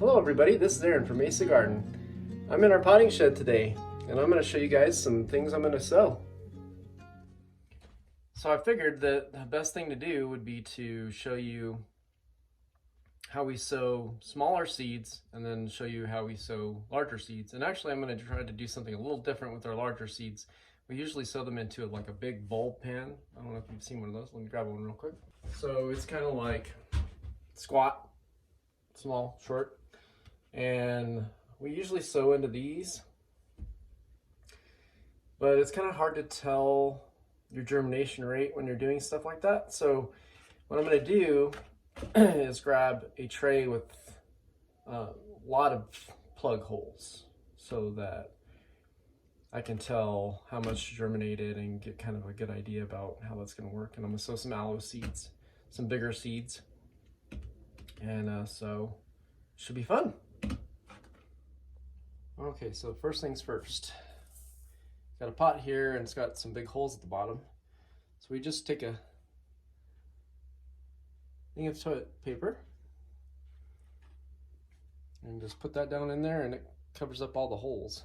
Hello everybody, this is Aaron from Mesa Garden. I'm in our potting shed today and I'm going to show you guys some things I'm going to sow. So I figured that the best thing to do would be to show you how we sow smaller seeds and then show you how we sow larger seeds. And actually I'm going to try to do something a little different with our larger seeds. We usually sow them into like a big bulb pan. I don't know if you've seen one of those. Let me grab one real quick. So it's kind of like squat, small, short. And we usually sow into these, but it's kind of hard to tell your germination rate when you're doing stuff like that. So what I'm going to do is grab a tray with a lot of plug holes so that I can tell how much germinated and get kind of a good idea about how that's going to work. And I'm going to sow some aloe seeds, some bigger seeds, and so should be fun. Okay, so first things first. Got a pot here and it's got some big holes at the bottom. So we just take a thing of toilet paper and just put that down in there and it covers up all the holes.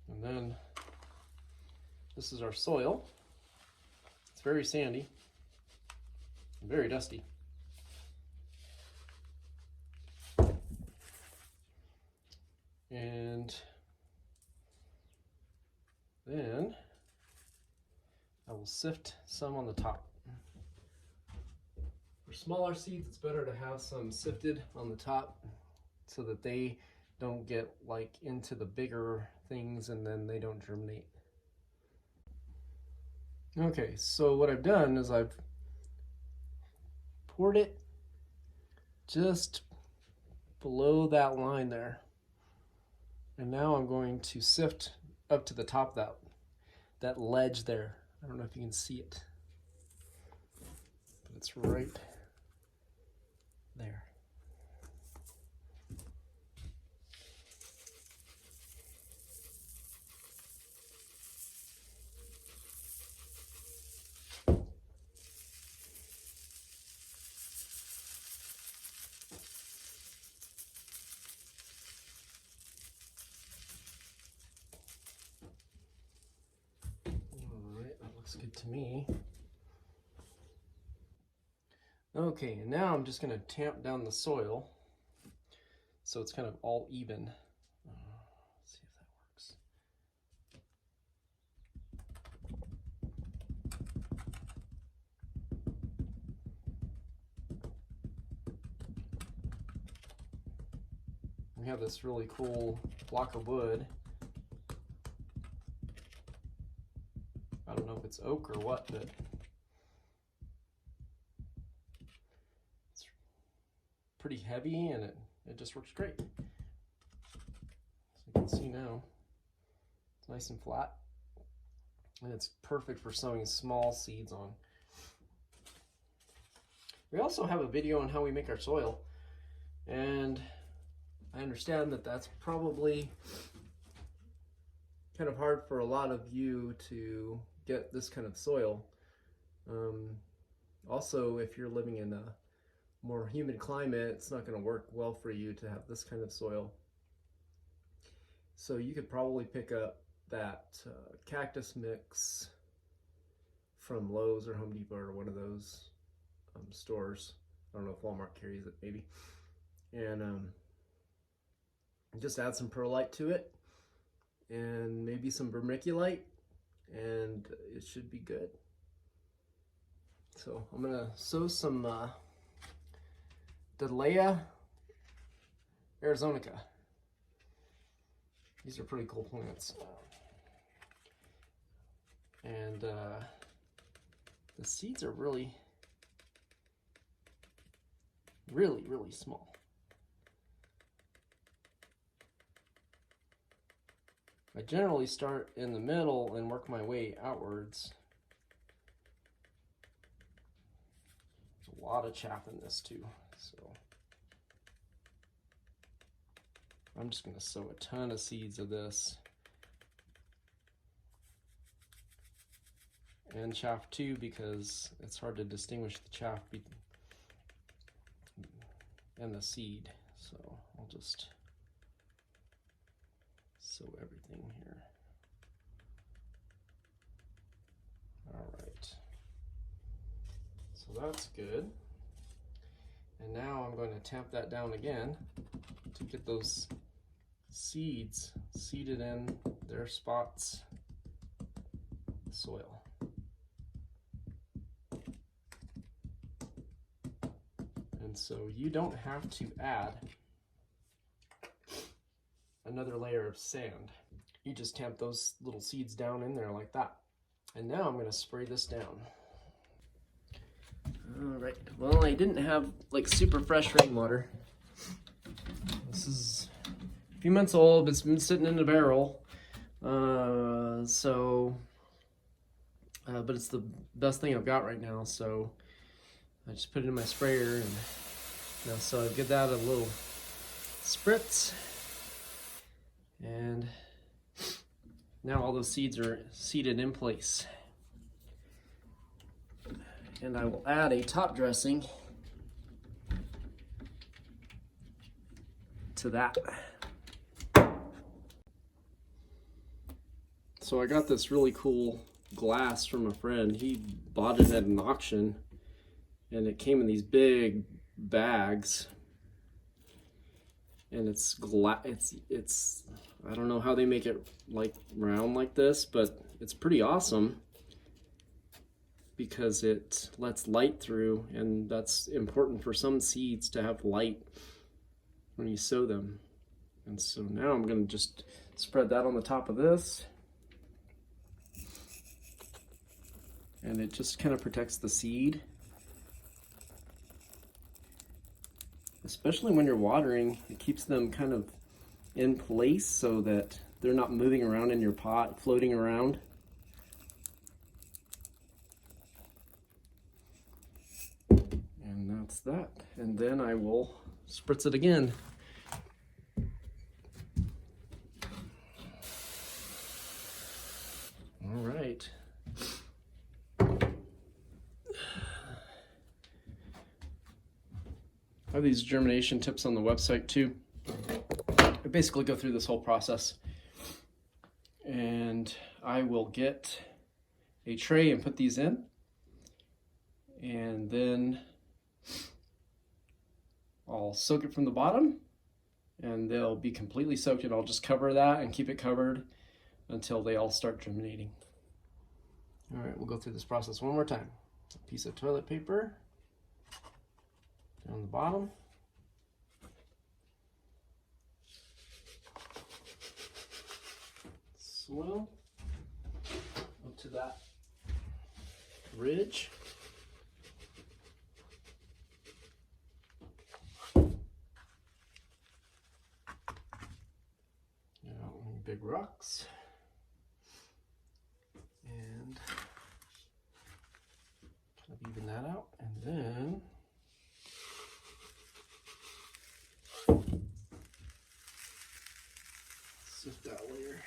And then this is our soil. It's very sandy and very dusty. And then I will sift some on the top. For smaller seeds, it's better to have some sifted on the top so that they don't get like into the bigger things and then they don't germinate. Okay, so what I've done is I've poured it just below that line there. And now I'm going to sift up to the top of that ledge there. I don't know if you can see it, but it's right there. Looks good to me. Okay, and now I'm just going to tamp down the soil so it's kind of all even. Let's see if that works. We have this really cool block of wood. I don't know if it's oak or what, but it's pretty heavy and it just works great. So you can see now, it's nice and flat. And it's perfect for sowing small seeds on. We also have a video on how we make our soil. And I understand that that's probably kind of hard for a lot of you to get this kind of soil. Also, if you're living in a more humid climate, it's not going to work well for you to have this kind of soil. So you could probably pick up that cactus mix from Lowe's or Home Depot or one of those stores. I don't know if Walmart carries it, maybe. And just add some perlite to it and maybe some vermiculite, and it should be good. So I'm gonna sow some Dudleya Arizonica. These are pretty cool plants. And the seeds are really small. I generally start in the middle and work my way outwards. There's a lot of chaff in this too, so I'm just going to sow a ton of seeds of this. And chaff too, because it's hard to distinguish the chaff and the seed. So I'll just sow everything here. All right, so that's good. And now I'm going to tamp that down again to get those seeds seeded in their spots of soil. And so you don't have to add another layer of sand. You just tamp those little seeds down in there like that. And now I'm going to spray this down. All right, well, I didn't have like super fresh rainwater. This is a few months old, it's been sitting in a barrel. But it's the best thing I've got right now, so I just put it in my sprayer, and so I give that a little spritz, and now all those seeds are seeded in place. And I will add a top dressing to that. So I got this really cool glass from a friend. He bought it at an auction, and it came in these big bags. And it's glass. It's I don't know how they make it like round like this, but it's pretty awesome because it lets light through, and that's important for some seeds to have light when you sow them. And so now I'm going to just spread that on the top of this, and it just kind of protects the seed, especially when you're watering. It keeps them kind of in place so that they're not moving around in your pot, floating around. And that's that. And then I will spritz it again. All right. I have these germination tips on the website too. I basically go through this whole process, and I will get a tray and put these in, and then I'll soak it from the bottom, and they'll be completely soaked, and I'll just cover that and keep it covered until they all start germinating. All right, we'll go through this process one more time. A piece of toilet paper down the bottom. Soil up to that ridge. Now, big rocks. And kind of even that out, and then sift that layer.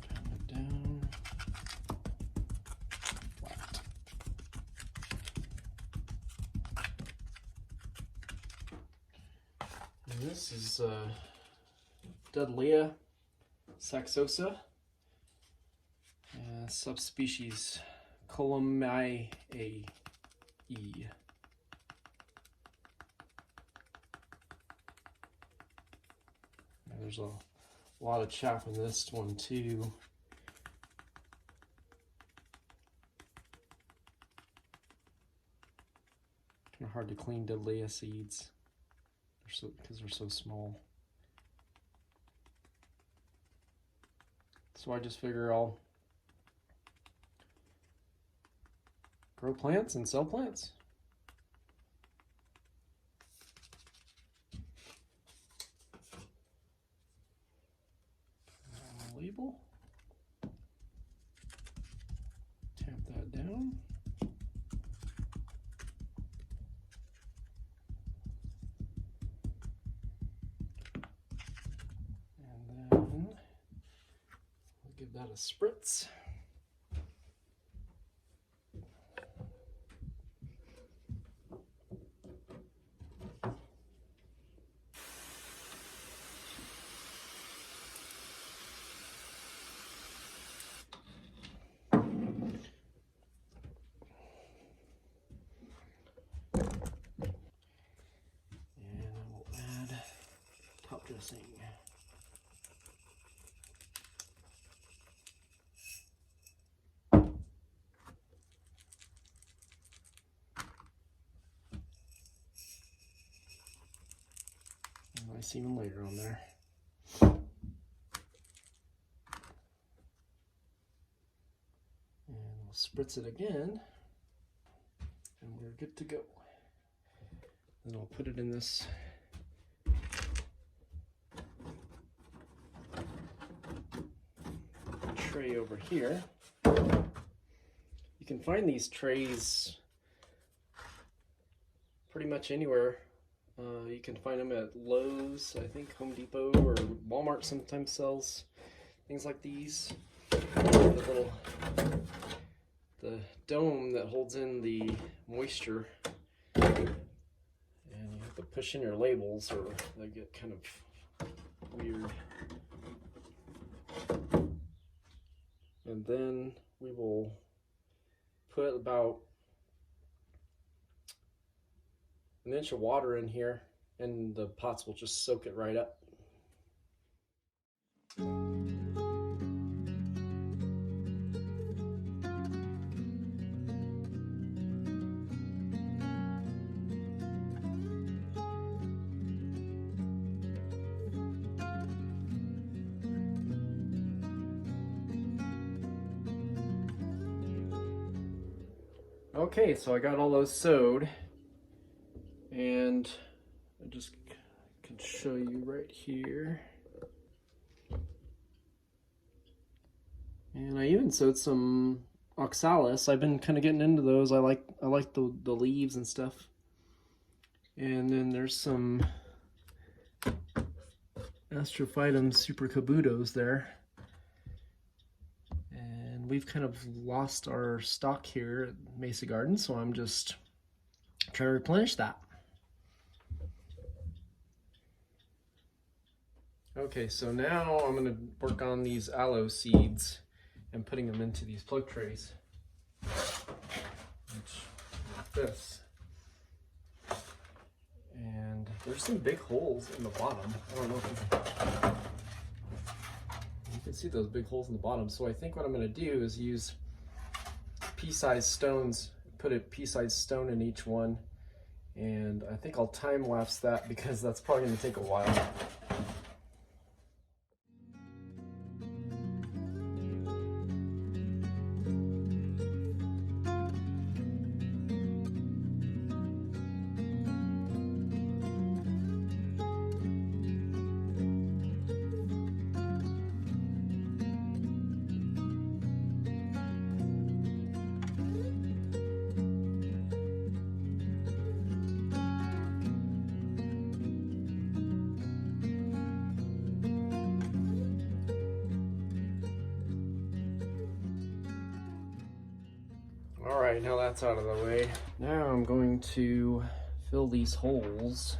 Kind of down flat. And this is Dudleya saxosa, subspecies Columbiae. There's a lot of chaff in this one too. Kind of hard to clean Dudleya seeds because they're so small. So I just figure I'll grow plants and sell plants. Label. Tamp that down. And then we'll give that a spritz. top dressing. Nice even layer on there. And we'll spritz it again, and we're good to go. Then I'll put it in this tray over here. You can find these trays pretty much anywhere. You can find them at Lowe's, I think Home Depot, or Walmart sometimes sells things like these. The dome that holds in the moisture, and you have to push in your labels or they get kind of weird. And then we will put about an inch of water in here, and the pots will just soak it right up. Okay, so I got all those sewed, and I just can show you right here. And I even sewed some Oxalis. I've been kind of getting into those. I like the leaves and stuff. And then there's some Astrophytum supercabutos there. And we've kind of lost our stock here at Mesa Garden, so I'm just trying to replenish that. Okay, so now I'm going to work on these aloe seeds and putting them into these plug trays, which like this. And there's some big holes in the bottom. I don't know if you can see those big holes in the bottom. So I think what I'm going to do is use pea-sized stones, put a pea-sized stone in each one, and I think I'll time-lapse that because that's probably going to take a while. All right, now that's out of the way. Now I'm going to fill these holes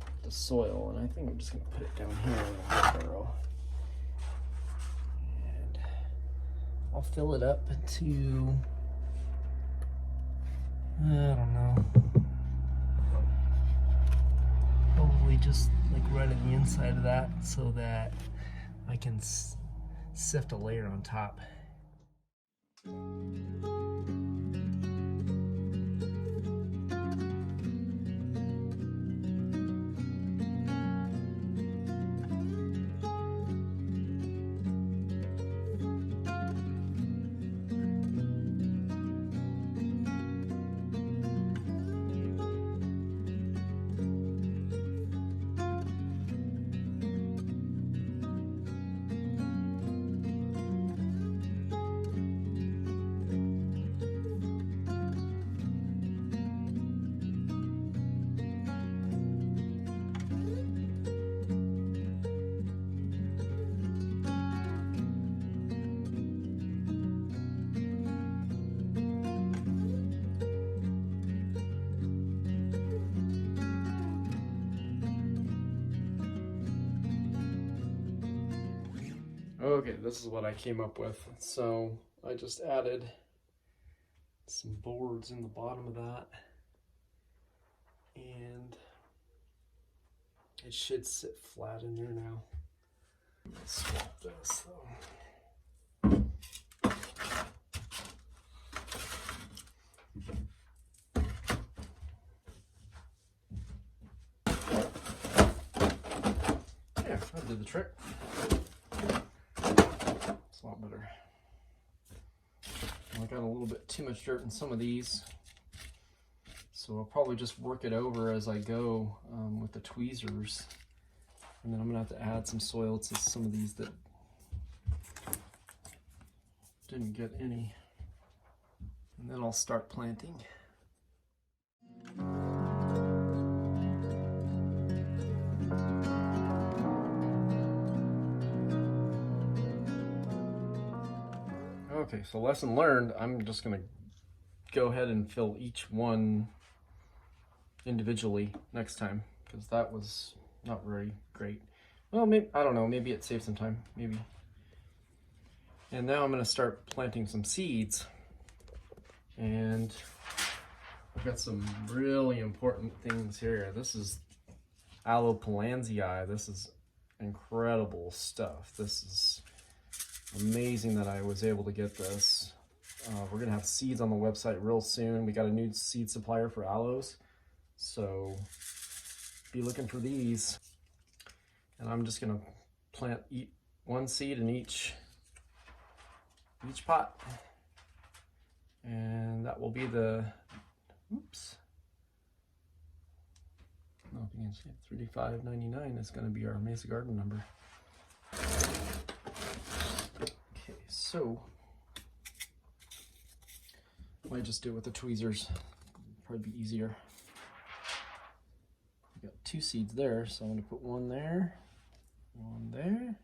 with the soil, and I think I'm just gonna put it down here in the wheelbarrow. And I'll fill it up to, I don't know, probably just like right on the inside of that so that I can sift a layer on top. Okay, this is what I came up with. So I just added some boards in the bottom of that, and It should sit flat in there now. I'm gonna swap this though. Yeah, that did the trick. It's a lot better. I got a little bit too much dirt in some of these, so I'll probably just work it over as I go with the tweezers, and then I'm gonna have to add some soil to some of these that didn't get any, and then I'll start planting. Okay, so lesson learned, I'm just gonna go ahead and fill each one individually next time, because that was not very great. Well, maybe, I don't know, maybe it saved some time, maybe. And now I'm gonna start planting some seeds, and I've got some really important things here. This is Aloe pillansii. This is incredible stuff. This is amazing that I was able to get this. We're gonna have seeds on the website real soon. We got a new seed supplier for aloes, so be looking for these. And I'm just gonna plant one seed in each pot, and that will be the, oops, I don't know if you can see it, $35.99 is gonna be our Mesa Garden number. Okay, so I might just do it with the tweezers, probably be easier. We got 2 seeds there, so I'm gonna put one there, one there.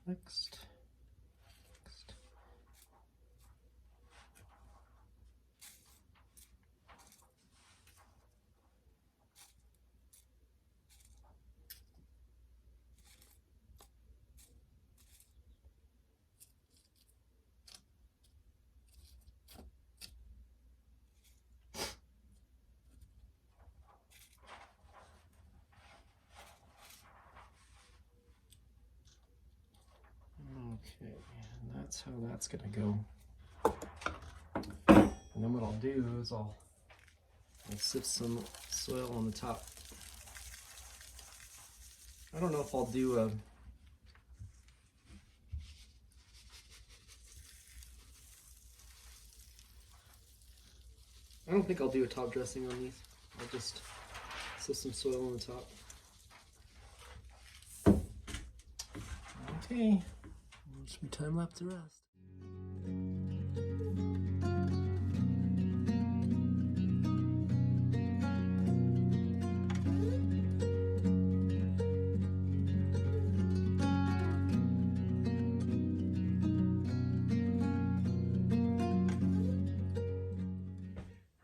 Next. Okay, and that's how that's gonna go. And then what I'll do is I'll sift some soil on the top. I don't know if I'll do a I don't think I'll do a top dressing on these. I'll just sift some soil on the top. Okay, just be time left to rest.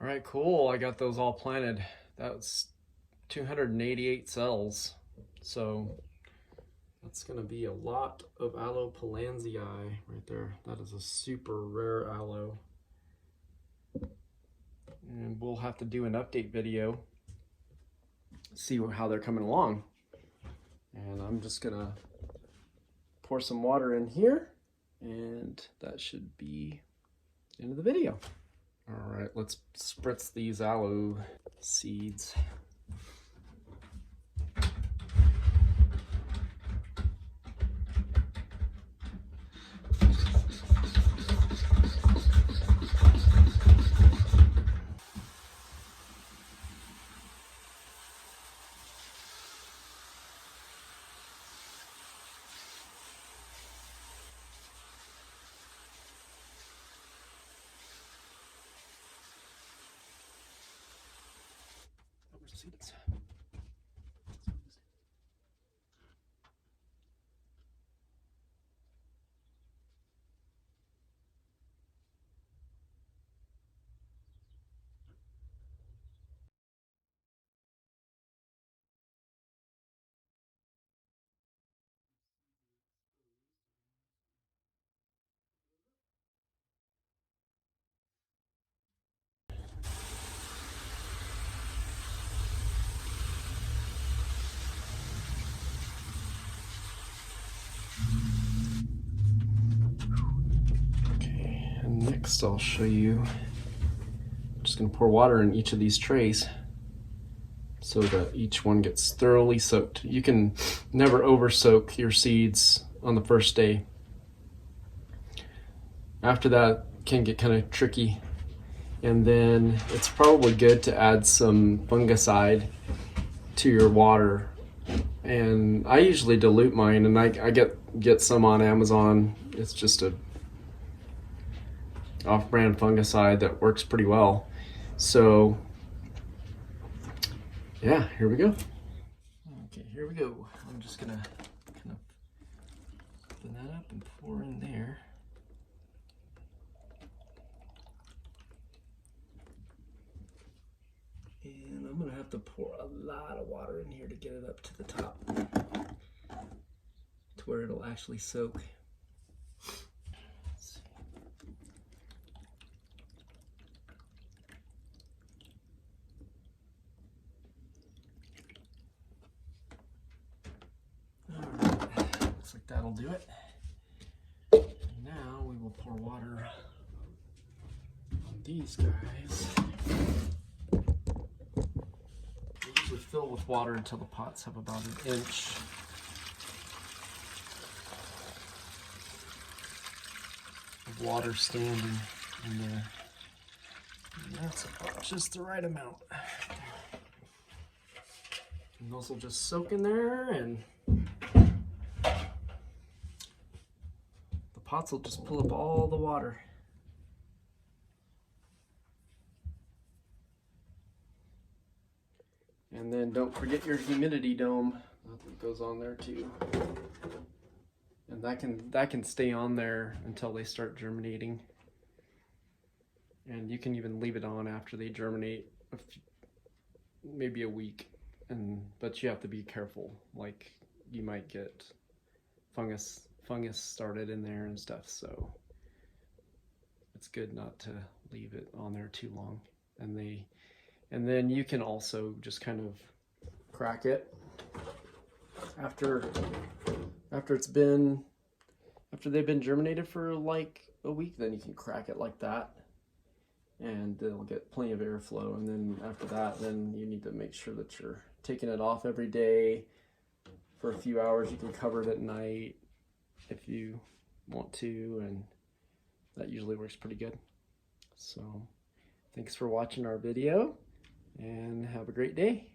All right, cool. I got those all planted. That's 288 cells. So that's gonna be a lot of Aloe pillansii right there. That is a super rare aloe. And we'll have to do an update video, see how they're coming along. And I'm just gonna pour some water in here, and that should be the end of the video. All right, let's spritz these aloe seeds. Seeds. Next, I'll show you. I'm just going to pour water in each of these trays so that each one gets thoroughly soaked. You can never over soak your seeds on the first day. After that, it can get kind of tricky. And then it's probably good to add some fungicide to your water. And I usually dilute mine, and I get some on Amazon. It's just a off-brand fungicide that works pretty well. So yeah, here we go. Okay, here we go. I'm just gonna kind of open that up and pour in there. And I'm gonna have to pour a lot of water in here to get it up to the top, to where it'll actually soak. Alright, looks like that'll do it. Now we will pour water on these guys. Usually fill with water until the pots have about an inch. Of water standing in there. And that's about just the right amount. And those will just soak in there, and the pots will just pull up all the water. And then don't forget your humidity dome. That goes on there too. And that can stay on there until they start germinating. And you can even leave it on after they germinate, maybe a week. But you have to be careful. Like, you might get fungus started in there and stuff. So it's good not to leave it on there too long. And then you can also just kind of crack it after they've been germinated for like a week. Then you can crack it like that, and it'll get plenty of airflow. And then after that, then you need to make sure that you're taking it off every day for a few hours. You can cover it at night if you want to, and that usually works pretty good. So thanks for watching our video, and have a great day.